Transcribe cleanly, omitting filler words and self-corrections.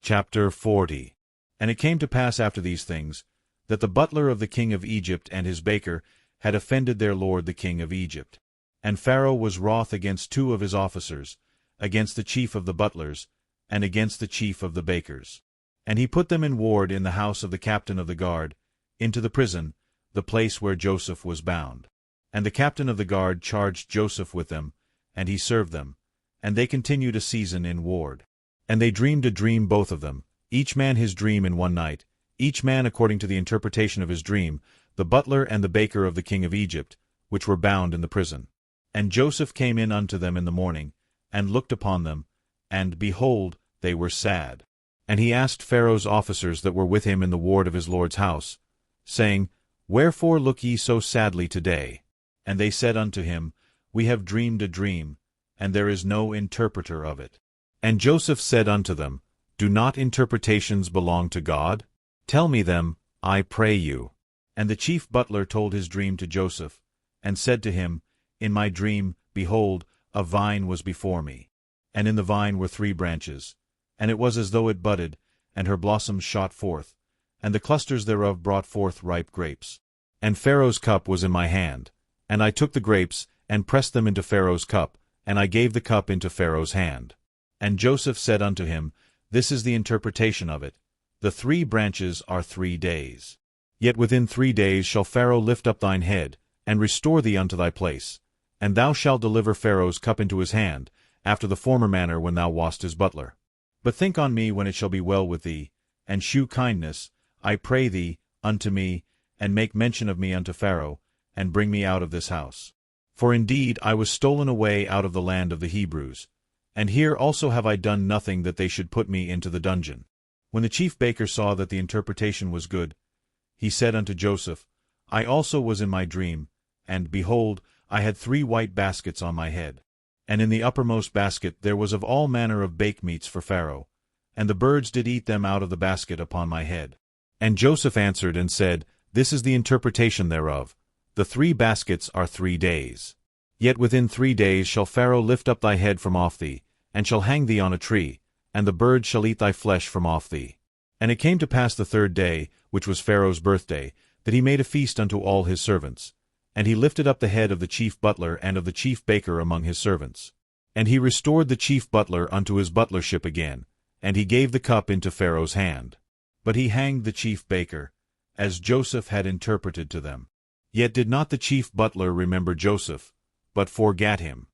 Chapter 40. And it came to pass after these things, that the butler of the king of Egypt and his baker had offended their lord the king of Egypt. And Pharaoh was wroth against two of his officers, against the chief of the butlers, and against the chief of the bakers. And he put them in ward in the house of the captain of the guard, into the prison, the place where Joseph was bound. And the captain of the guard charged Joseph with them, and he served them, and they continued a season in ward. And they dreamed a dream both of them, each man his dream in one night, each man according to the interpretation of his dream, the butler and the baker of the king of Egypt, which were bound in the prison. And Joseph came in unto them in the morning, and looked upon them, and, behold, they were sad. And he asked Pharaoh's officers that were with him in the ward of his lord's house, saying, Wherefore look ye so sadly today? And they said unto him, We have dreamed a dream, and there is no interpreter of it. And Joseph said unto them, Do not interpretations belong to God? Tell me them, I pray you. And the chief butler told his dream to Joseph, and said to him, In my dream, behold, a vine was before me. And in the vine were 3 branches, and it was as though it budded, and her blossoms shot forth, and the clusters thereof brought forth ripe grapes. And Pharaoh's cup was in my hand, and I took the grapes, and pressed them into Pharaoh's cup, and I gave the cup into Pharaoh's hand. And Joseph said unto him, This is the interpretation of it. The 3 branches are 3 days. Yet within 3 days shall Pharaoh lift up thine head, and restore thee unto thy place, and thou shalt deliver Pharaoh's cup into his hand, after the former manner when thou wast his butler. But think on me when it shall be well with thee, and shew kindness, I pray thee, unto me, and make mention of me unto Pharaoh, and bring me out of this house. For indeed I was stolen away out of the land of the Hebrews, and here also have I done nothing that they should put me into the dungeon. When the chief baker saw that the interpretation was good, he said unto Joseph, I also was in my dream, and, behold, I had 3 white baskets on my head. And in the uppermost basket there was of all manner of bake meats for Pharaoh, and the birds did eat them out of the basket upon my head. And Joseph answered and said, This is the interpretation thereof. The 3 baskets are 3 days. Yet within 3 days shall Pharaoh lift up thy head from off thee, and shall hang thee on a tree, and the birds shall eat thy flesh from off thee. And it came to pass the 3rd day, which was Pharaoh's birthday, that he made a feast unto all his servants. And he lifted up the head of the chief butler and of the chief baker among his servants. And he restored the chief butler unto his butlership again, and he gave the cup into Pharaoh's hand. But he hanged the chief baker, as Joseph had interpreted to them. Yet did not the chief butler remember Joseph, but forgat him.